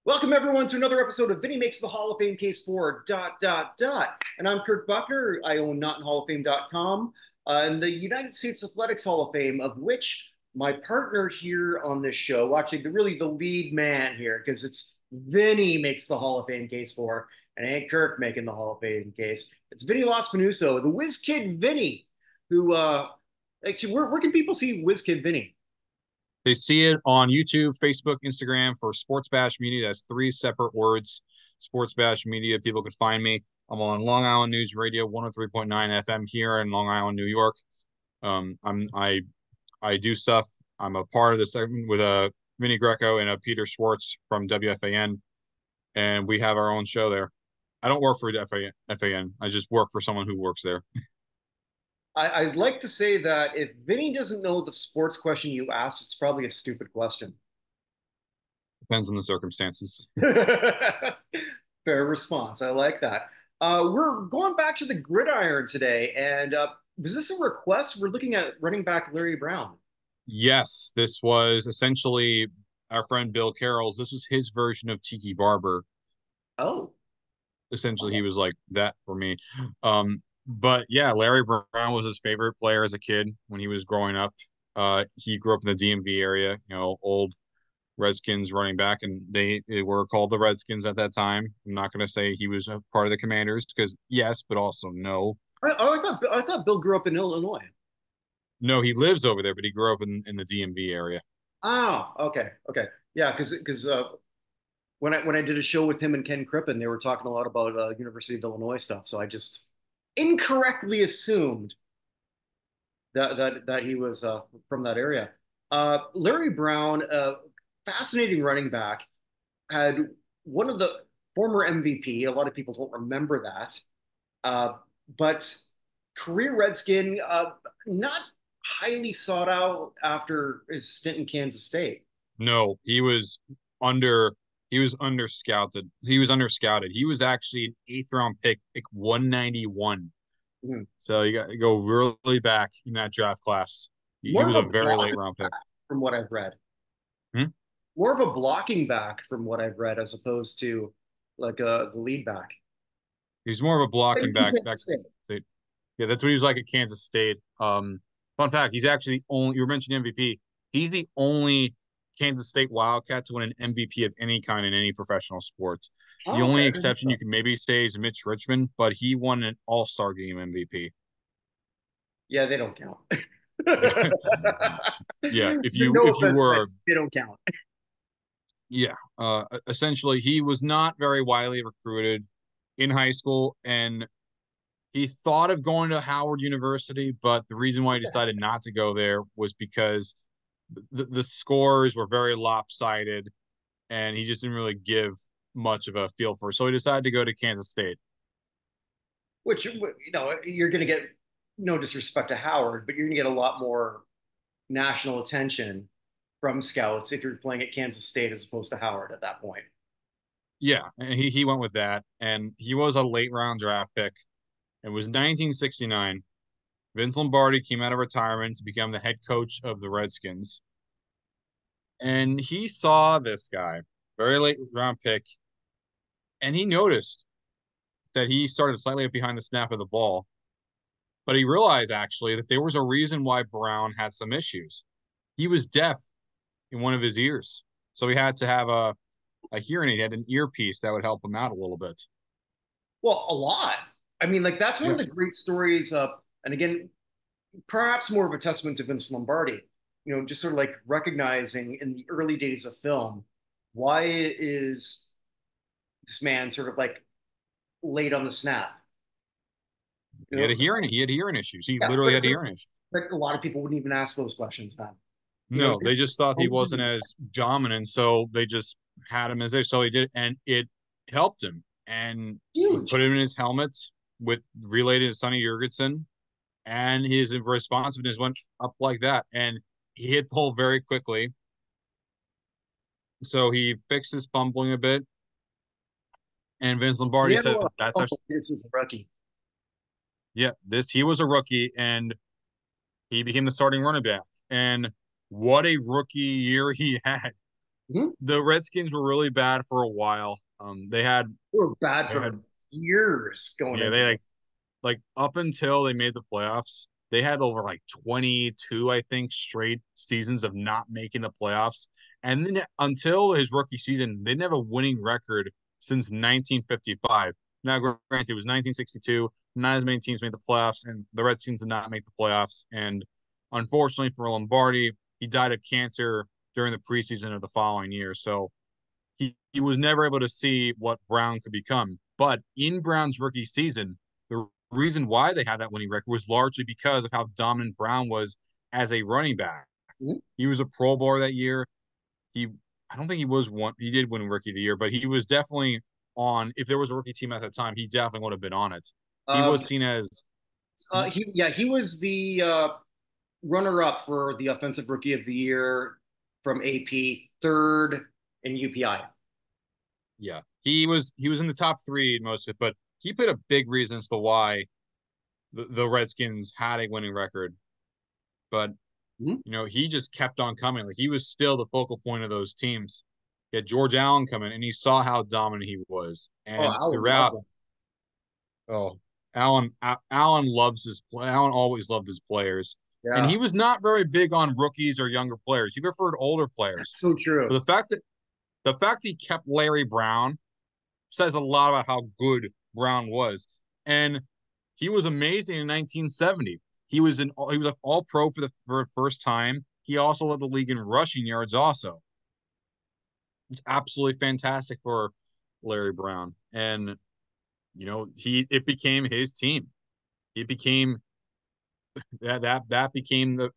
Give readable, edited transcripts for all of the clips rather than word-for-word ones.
Welcome everyone to another episode of Vinny Makes the Hall of Fame Case for ... And I'm Kirk Buckner. I own NotInHallOfFame.com and the United States Athletics Hall of Fame, of which my partner here on this show, actually the lead man here, because it's Vinny makes the Hall of Fame case for, and it ain't Kirk making the Hall of Fame case. It's Vinny Lospinuso, the Whiz Kid Vinny, who actually where can people see Whiz Kid Vinny? They see it on YouTube, Facebook, Instagram for Sports Bash Media. That's three separate words. Sports Bash Media. People could find me. I'm on Long Island News Radio, 103.9 FM here in Long Island, New York. I do stuff. I'm a part of the segment with Vinny Greco and Peter Schwartz from WFAN, and we have our own show there. I don't work for FAN. I just work for someone who works there. I'd like to say that if Vinny doesn't know the sports question you asked, it's probably a stupid question. Depends on the circumstances. Fair response. I like that. We're going back to the gridiron today, and was this a request? We're looking at running back Larry Brown. Yes, this was essentially our friend Bill Carroll's. This was his version of Tiki Barber. Oh. Essentially, he was like that for me. But yeah, Larry Brown was his favorite player as a kid when he was growing up. He grew up in the DMV area, old Redskins running back, and they were called the Redskins at that time. I'm not going to say he was a part of the Commanders because yes, but also no. I thought Bill grew up in Illinois. No, he lives over there, but he grew up in the DMV area. Oh, okay, yeah, because when I did a show with him and Ken Crippen, they were talking a lot about University of Illinois stuff, so I just incorrectly assumed that he was from that area. Larry Brown, fascinating running back, had one of the former MVP. A lot of people don't remember that, but career Redskin, not highly sought out after his stint in Kansas State. No, he was under scouted. He was underscouted. He was actually an 8th round pick, like 191. Mm-hmm. So you got to go really back in that draft class. He was a very late round pick. From what I've read. Hmm? More of a blocking back from what I've read, as opposed to like the lead back. He's more of a blocking back. Yeah, that's what he was like at Kansas State. Fun fact, he's actually the only, you were mentioning MVP. He's the only Kansas State Wildcat to win an MVP of any kind in any professional sports. The only exception you can maybe say is Mitch Richmond, but he won an All-Star Game MVP. Yeah, they don't count. Yeah, if you were, they don't count. Yeah, essentially, he was not very widely recruited in high school, and he thought of going to Howard University, but the reason why he decided not to go there was because the scores were very lopsided, and he just didn't really give much of a feel for it. So he decided to go to Kansas State. Which, you're going to get, no disrespect to Howard, but you're going to get a lot more national attention from scouts if you're playing at Kansas State as opposed to Howard at that point. Yeah, and he went with that, and he was a late round draft pick. It was 1969. Vince Lombardi came out of retirement to become the head coach of the Redskins. And he saw this guy, very late round pick, and he noticed that he started slightly up behind the snap of the ball. But he realized actually that there was a reason why Brown had some issues. He was deaf in one of his ears. So he had to have a hearing aid. He had an earpiece that would help him out a little bit. Well, a lot. I mean, like, that's one of the great stories. And again, perhaps more of a testament to Vince Lombardi, just sort of like recognizing in the early days of film, why is this man sort of like late on the snap? He had hearing issues. He literally had hearing issues. But a lot of people wouldn't even ask those questions then. No, they just It's thought he wasn't as dominant, so they just had him as there. So he did, and it helped him. And he put huge. him in his helmet with related to Sonny Jurgensen, and his responsiveness went up like that. And he hit the hole very quickly. So he fixed his fumbling a bit. And Vince He Lombardi had a said lot that's of our this as a rookie. yeah, this he was a rookie and he became the starting running back. And what a rookie year he had. Mhm. The Redskins were really bad for a while. They were bad They had for years going yeah, into they this. like up until they made the playoffs, they had over like 22, I think, straight seasons of not making the playoffs. And then until his rookie season, they didn't have a winning record since 1955. Now, granted, it was 1962. Not as many teams made the playoffs, and the Redskins did not make the playoffs. And unfortunately for Lombardi, he died of cancer during the preseason of the following year. So he was never able to see what Brown could become. But in Brown's rookie season, the reason why they had that winning record was largely because of how dominant Brown was as a running back. Mhm. He was a Pro Bowler that year. He, I don't think he was one. He did win Rookie of the Year, but he was definitely on. If there was a rookie team at that time, he definitely would have been on it. He Um, was seen as he was the runner-up for the offensive rookie of the year from AP, third in UPI. yeah. He was in the top three in most of it, but he played a big reason as to why the Redskins had a winning record. But Mhm. he just kept on coming. Like he was still the focal point of those teams. He had George Allen coming, and he saw how dominant he was. Oh, And Alan loved throughout, him. oh, Allen loves his play. Allen always loved his players, and he Yeah, was not very big on rookies or younger players. He preferred older players. that's so But true. the fact he kept Larry Brown says a lot about how good Brown was. And he was amazing in 1970. He was an all pro for the first time. He also led the league in rushing yards also. It's absolutely fantastic for Larry Brown. And it became his team. It became that became the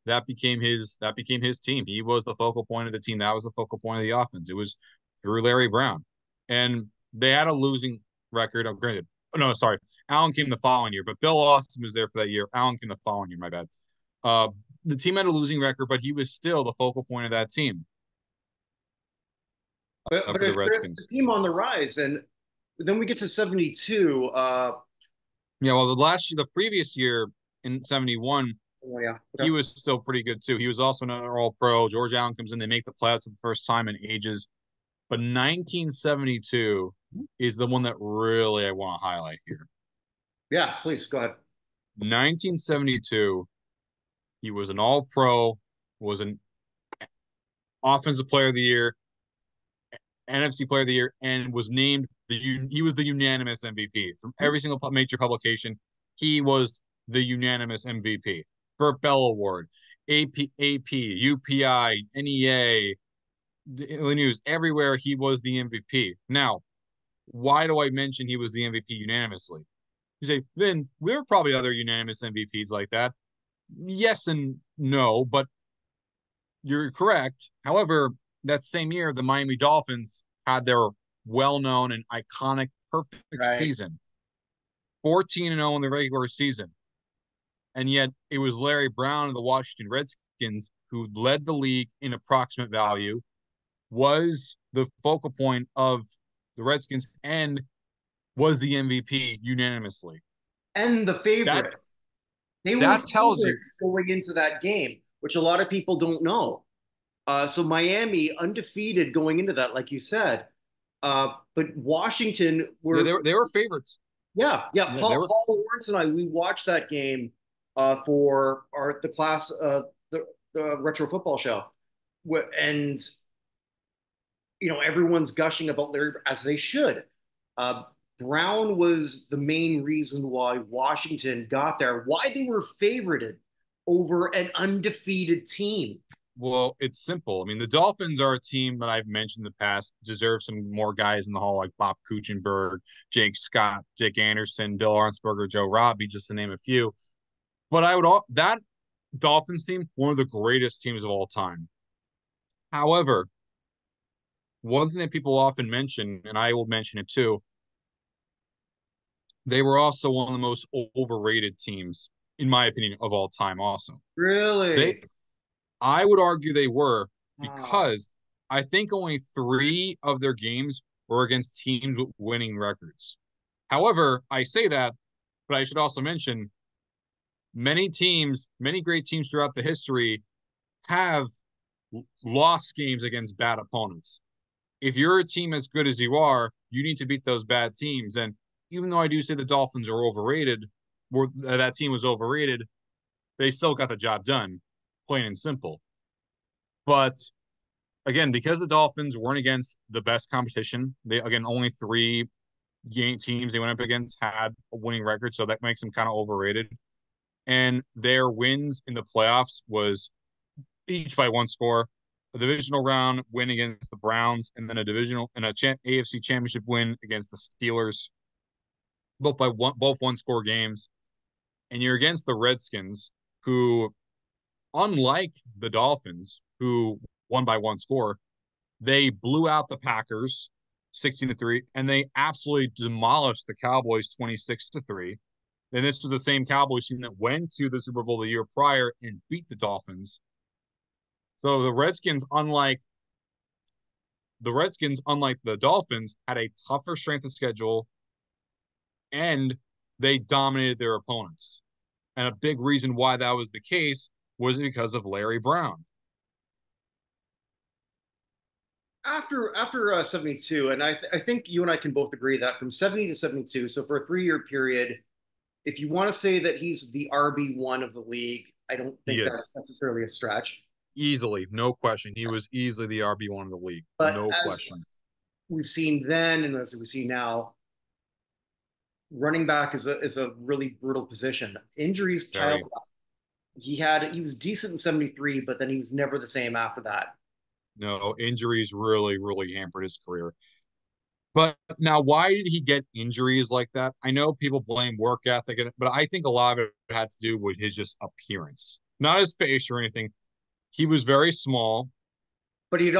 that became his team. He was the focal point of the team. That was the focal point of the offense. It was through Larry Brown. And they had a losing record. Oh, granted. Oh, no, sorry. Allen came the following year, but Bill Austin was there for that year. Allen came the following year, my bad. Uh, the team had a losing record, but he was still the focal point of that team But for the it's a Redskins. team on the rise, and then we get to 72. Yeah, well, the previous year in 71, Oh, yeah, he okay. was still pretty good too. He was also another all pro. George Allen comes in, they make the playoffs for the first time in ages. But 1972 is the one that really I want to highlight here. Yeah, please go ahead. 1972, he was an all pro, was an offensive player of the year, NFC player of the year, and was named he was the unanimous MVP from every single major publication. He was the unanimous MVP. Burt Bell Award, AP, UPI, NEA, the news everywhere. He was the MVP. Now, why do I mention he was the MVP unanimously? You say, then there are probably other unanimous MVPs like that. Yes and no, but you're correct. However, that same year, the Miami Dolphins had their well-known and iconic perfect Right. season, 14-0 in the regular season. And yet it was Larry Brown of the Washington Redskins who led the league in approximate value, was the focal point of the Redskins, and was the MVP unanimously. And the That favorite. They were that tells you, favorites going into that game, which a lot of people don't know. So Miami undefeated going into that, like you said. But Washington yeah, were, they were favorites. yeah, yeah. Yeah, they Paul, were. Paul Lawrence and I, we watched that game for the class, the retro football show, and everyone's gushing about Larry as they should. Uh, Brown was the main reason why Washington got there, why they were favorited over an undefeated team. Well, it's simple. I mean, the Dolphins are a team that I've mentioned in the past, deserve some more guys in the hall like Bob Kuechenberg, Jake Scott, Dick Anderson, Bill Arnsberger, Joe Robbie, just to name a few. But I would all that Dolphins team, one of the greatest teams of all time. However, one thing that people often mention, and I will mention it too, they were also one of the most overrated teams, in my opinion, of all time. Also, they, Really? I would argue they were Ah, because I think only three of their games were against teams with winning records. However, I say that, but I should also mention many teams, many great teams throughout the history have lost games against bad opponents. If you're a team as good as you are, you need to beat those bad teams. And even though I do say the Dolphins are overrated, or that team was overrated, they still got the job done, plain and simple. But again, because the Dolphins weren't against the best competition, they again only three game teams they went up against had a winning record, so that makes them kind of overrated. And their wins in the playoffs was each by one score. A divisional round win against the Browns, and then a divisional and a AFC Championship win against the Steelers, both one score games. And you're against the Redskins, who, unlike the Dolphins, who won by one score, they blew out the Packers 16-3, and they absolutely demolished the Cowboys 26-3. And this was the same Cowboys team that went to the Super Bowl the year prior and beat the Dolphins. So unlike the Dolphins, had a tougher strength of schedule and they dominated their opponents. And a big reason why that was the case was because of Larry Brown. after 72, and I think you and I can both agree that from 70 to 72, so for a 3 year period, if you want to say that he's the RB1 of the league, I don't He think is that's necessarily a stretch. easily, no question. He was easily the RB1 of the league, But no question. as we've seen then, and as we see now, running back is a really brutal position. Injuries piled Very. up. He was decent in 73, but then he was never the same after that. No, injuries really, really hampered his career. But now, why did he get injuries like that? I know people blame work ethic, but I think a lot of it had to do with his just appearance, not his face or anything. He was very small, But and he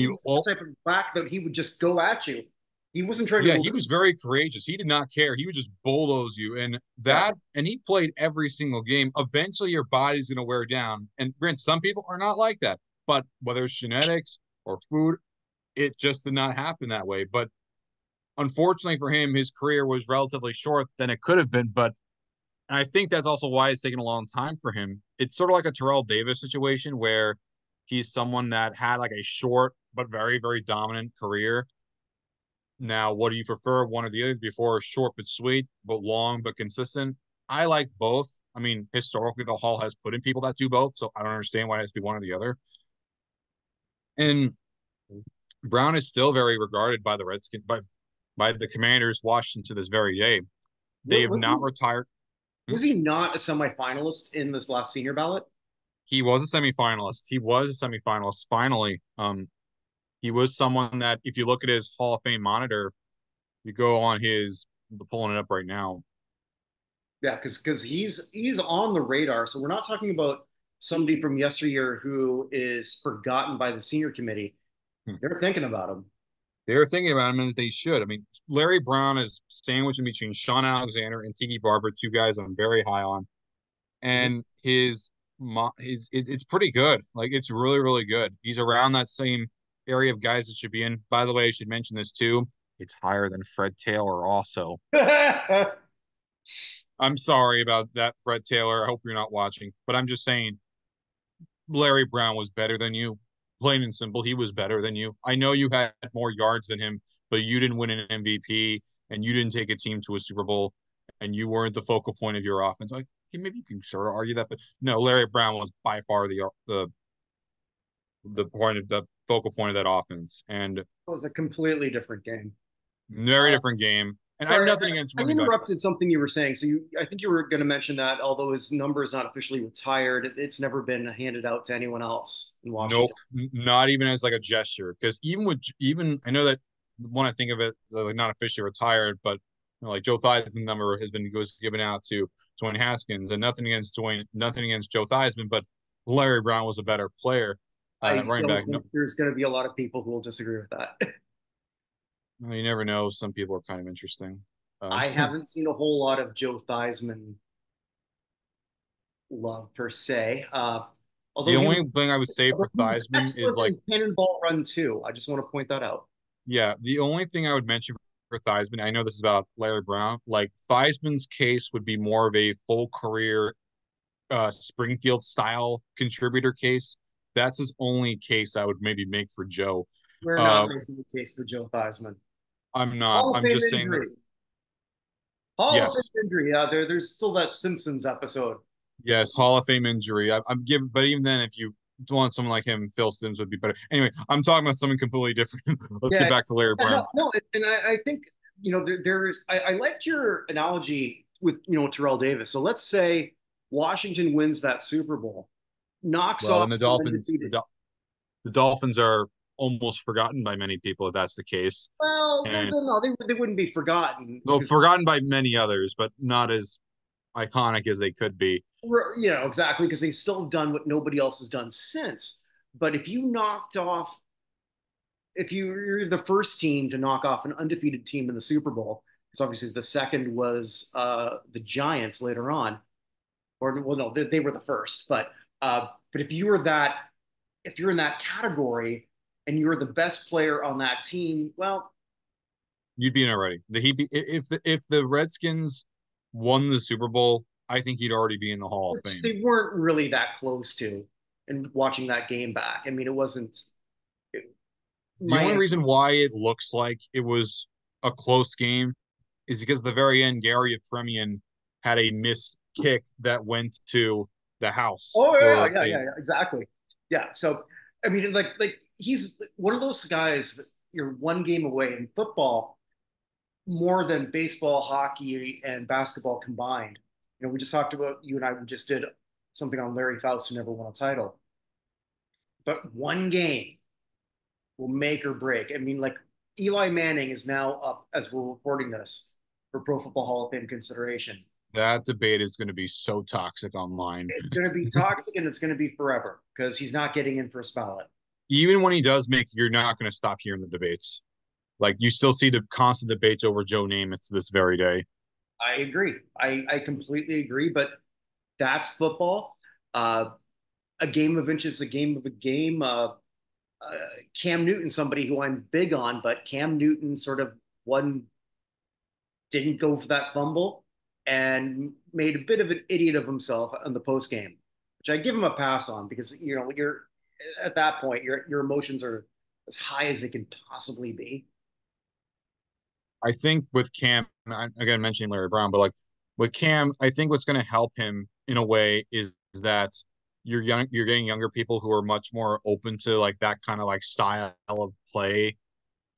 was the type of back that he would just go at you. He wasn't trying to yeah, move. he was very courageous. He did not care. He would just bulldoze you, and Yeah. he played every single game. Eventually, your body's going to wear down. And granted, some people are not like that, but whether it's genetics or food, it just did not happen that way. But unfortunately for him, his career was relatively short than it could have been. But I think that's also why it's taken a long time for him. It's sort of like a Terrell Davis situation where he's someone that had like a short but very, very dominant career. Now, what do you prefer? One or the other? Before short but sweet, but long but consistent? I like both. I mean, historically, the Hall has put in people that do both, so I don't understand why it has to be one or the other. And Brown is still very regarded by the Redskins, by the Commanders, Washington to this very day. They have Was not he retired. Hmm? was he not a semifinalist in this last senior ballot? He was a semifinalist. He was a semifinalist. Finally, he was someone that, if you look at his Hall of Fame monitor, you go on his, pulling it up right now. Yeah, because he's on the radar. So we're not talking about somebody from yesteryear who is forgotten by the senior committee. Hmm. They're thinking about him. They're thinking about him as they should. I mean, Larry Brown is sandwiched in between Sean Alexander and Tiki Barber, two guys I'm very high on. Mhm. And it's pretty good. Like it's really, really good. He's around that same area of guys that should be in. By the way, I should mention this too. It's higher than Fred Taylor also. I'm sorry about that, Fred Taylor. I hope you're not watching, but I'm just saying Larry Brown was better than you. Plain and simple, he was better than you. I know you had more yards than him, but you didn't win an MVP and you didn't take a team to a Super Bowl and you weren't the focal point of your offense. Like maybe you can sort of argue that, but no, Larry Brown was by far the focal point of that offense, and It was a completely different game. very Uh, different game. And I have sorry, nothing against I running backs. interrupted something you were saying. I think you were going to mention that although his number is not officially retired, it's never been handed out to anyone else in Nope, Washington. not even as like a gesture. Because even I know that when I think of it, like not officially retired, but like Joe Theismann number has been was given out to Dwayne Haskins, and nothing against Joe Theismann, but Larry Brown was a better player. I Running don't back, no, think there's going to be a lot of people who will disagree with that. well, you never know. Some people are kind of interesting. I haven't seen a whole lot of Joe Theismann love per se. The Although he was, only thing I would say although for he was Theismann is excellent like, in Cannonball Run too. I just want to point that out. yeah, the only thing I would mention for Theismann, I know this is about Larry Brown, like Theismann's case would be more of a full career Springfield style contributor case. That's his only case I would maybe make for Joe. We're not Uh, making the case for Joe Theismann. I'm not. Hall of I'm Fame just saying injury. that's Hall of yes, Fame injury. Yeah, there's still that Simpsons episode. yes, Hall of Fame injury. I'm giving, but even then, if you want someone like him, Phil Simms would be better. Anyway, I'm talking about something completely different. Let's get Yeah, back to Larry yeah, Brown. no, and I think I liked your analogy with Terrell Davis. So let's say Washington wins that Super Bowl, knocks Well, off then the the Dolphins, undefeated. the Dolphins are almost forgotten by many people if that's the case, Well, and no, they wouldn't be forgotten well, because forgotten by many others, but not as iconic as they could be. exactly because they've still done what nobody else has done since. But if you're the first team to knock off an undefeated team in the Super Bowl, because obviously the second was the Giants later on, or well, no, they were the first. But if you're in that category and you're the best player on that team, well, You'd be in already. If the Redskins won the Super Bowl, I think he'd already be in the Hall of which Fame. they weren't really that close to. And watching that game back, I mean, it wasn't it, The only Miami. reason why it looks like it was a close game is because at the very end, Gary Efremian had a missed kick that went to the house Oh yeah, for yeah, a yeah, yeah, exactly. Yeah. So I mean, like he's one of those guys that you're one game away in football more than baseball, hockey, and basketball combined. We just talked about you and I. We just did something on Larry Faust, who never won a title. But one game will make or break. I mean, like Eli Manning is now up as we're recording this for Pro Football Hall of Fame consideration. that debate is going to be so toxic online. It's going to be toxic and it's going to be forever because he's not getting in first ballot. Even when he does make, you're not going to stop hearing the debates. Like you still see the constant debates over Joe Namath to this very day. I agree. I completely agree. But that's football. Uh, a game of inches, a game of a game. Cam Newton, somebody who I'm big on, but Cam Newton sort of one didn't go for that fumble and made a bit of an idiot of himself on the post game, which I give him a pass on because you're at that point your emotions are as high as they can possibly be. I think with Cam, again mentioning Larry Brown, but like with Cam, I think what's going to help him in a way is that you're getting younger people who are much more open to like that kind of like style of play.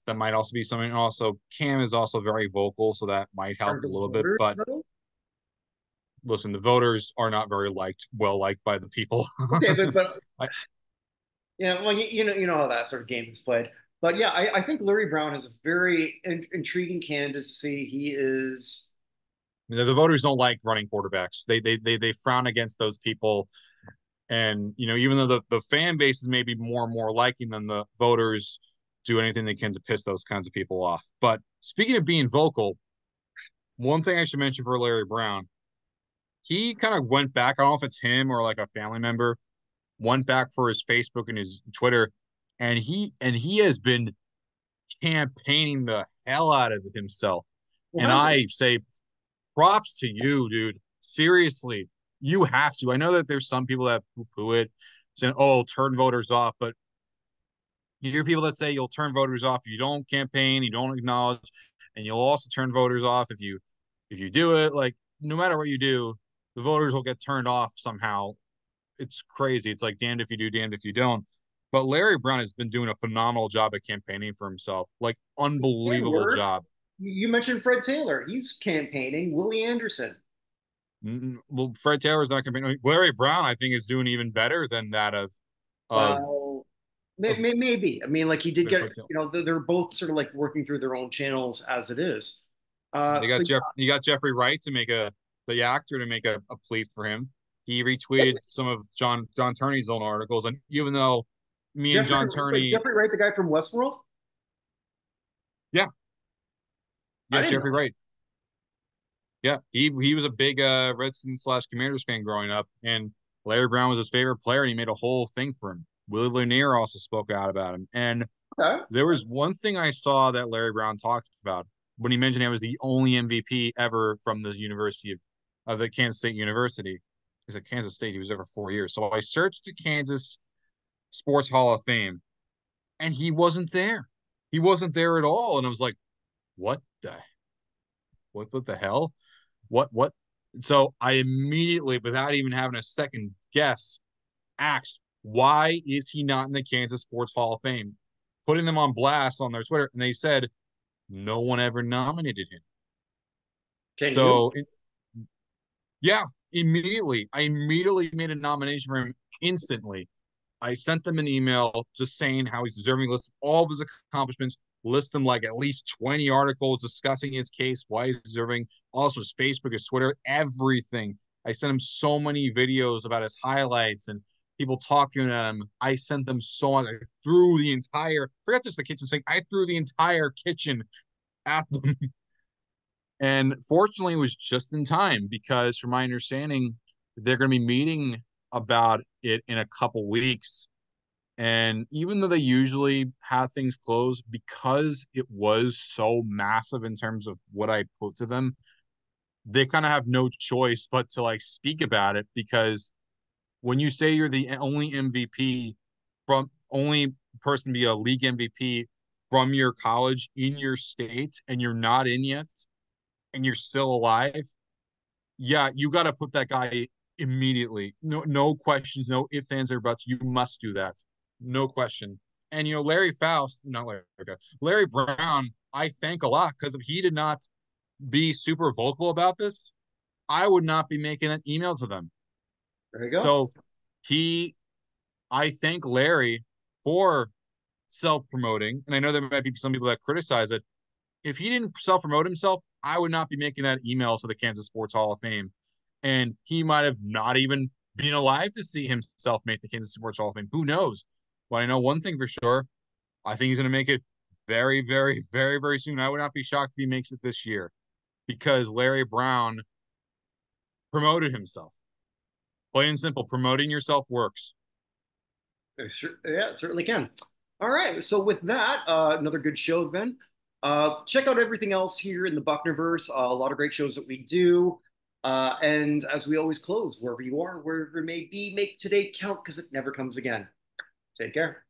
That might also be something. Also, Cam is also very vocal, so that might Are help a the little bit. voters But though? listen, the voters are not very well liked by the people. Okay, but I, yeah, well, you know how that sort of game is played. But yeah, I think Larry Brown is a very intriguing candidacy. He is. the voters don't like running quarterbacks. They frown against those people. And even though the fan base is maybe more and more liking them, the voters do anything they can to piss those kinds of people off. But speaking of being vocal, one thing I should mention for Larry Brown, he kind of went back. I don't know if it's him or like a family member, went back for his Facebook and his Twitter, and he has been campaigning the hell out of himself. Well, And has he? I say props to you, dude. Seriously, you have to. I know that there's some people that poo-poo it, saying, "Oh, turn voters off," but you hear people that say you'll turn voters off if you don't campaign, you don't acknowledge, and you'll also turn voters off if you do it. Like no matter what you do, the voters will get turned off somehow. It's crazy. It's like damned if you do, damned if you don't. But Larry Brown has been doing a phenomenal job at campaigning for himself. Like And unbelievable word, job. you mentioned Fred Taylor. He's campaigning. Willie Anderson. Well, Fred Taylor's not campaigning. Larry Brown, I think, is doing even better than that of Well, of maybe. I mean, like he did get, Fred Taylor. they're both sort of like working through their own channels as it is. They So got you got Jeffrey Wright to make a the actor, to make a plea for him. He retweeted some of John Turney's own articles, and even though me and Jeffrey, John wait, Turney, Jeffrey Wright, the guy from Westworld? yeah, I yeah, didn't Jeffrey know. Wright, yeah, he was a big Redskins slash Commanders fan growing up, and Larry Brown was his favorite player, and he made a whole thing for him. Willie Lanier also spoke out about him, and Okay. there was one thing I saw that Larry Brown talked about when he mentioned he was the only MVP ever from the University of the Kansas State University. He's at Kansas State. He was there for 4 years. So I searched the Kansas Sports Hall of Fame, and he wasn't there. He wasn't there at all. And I was like, what the what the hell? What? So I immediately, without even having a second guess, asked, why is he not in the Kansas Sports Hall of Fame? Putting them on blast on their Twitter, and they said no one ever nominated him. Can you? So, yeah, immediately, I immediately made a nomination for him instantly. I sent them an email just saying how he's deserving, list all of his accomplishments, list them like at least 20 articles discussing his case, why he's deserving, also his Facebook, his Twitter, everything. I sent him so many videos about his highlights and people talking at him. I sent them so much. I threw the entire, forget just the kitchen sink, I threw the entire kitchen at them. And fortunately, it was just in time because, from my understanding, they're going to be meeting about it in a couple weeks. And even though they usually have things closed, because it was so massive in terms of what I put to them, they kind of have no choice but to like speak about it. Because when you say you're the only MVP from only person to be a league MVP from your college in your state and you're not in yet and you're still alive, yeah, you got to put that guy immediately. No questions, no ifs, ands, or buts. You must do that. No question. And Larry Faust, not Larry, okay, Larry Brown, I thank a lot because if he did not be super vocal about this, I would not be making an email to them. There you go. So he, I thank Larry for self-promoting, and I know there might be some people that criticize it. If he didn't self-promote himself, I would not be making that email to the Kansas Sports Hall of Fame, and he might have not even been alive to see himself make the Kansas Sports Hall of Fame. Who knows? But I know one thing for sure. I think he's going to make it very, very, very, very soon. I would not be shocked if he makes it this year because Larry Brown promoted himself. Plain and simple, promoting yourself works. Sure, yeah, it certainly can. All right. So with that, another good show, Ben. Check out everything else here in the Bucknerverse. A lot of great shows that we do. And as we always close, wherever you are, wherever it may be, make today count because it never comes again. Take care.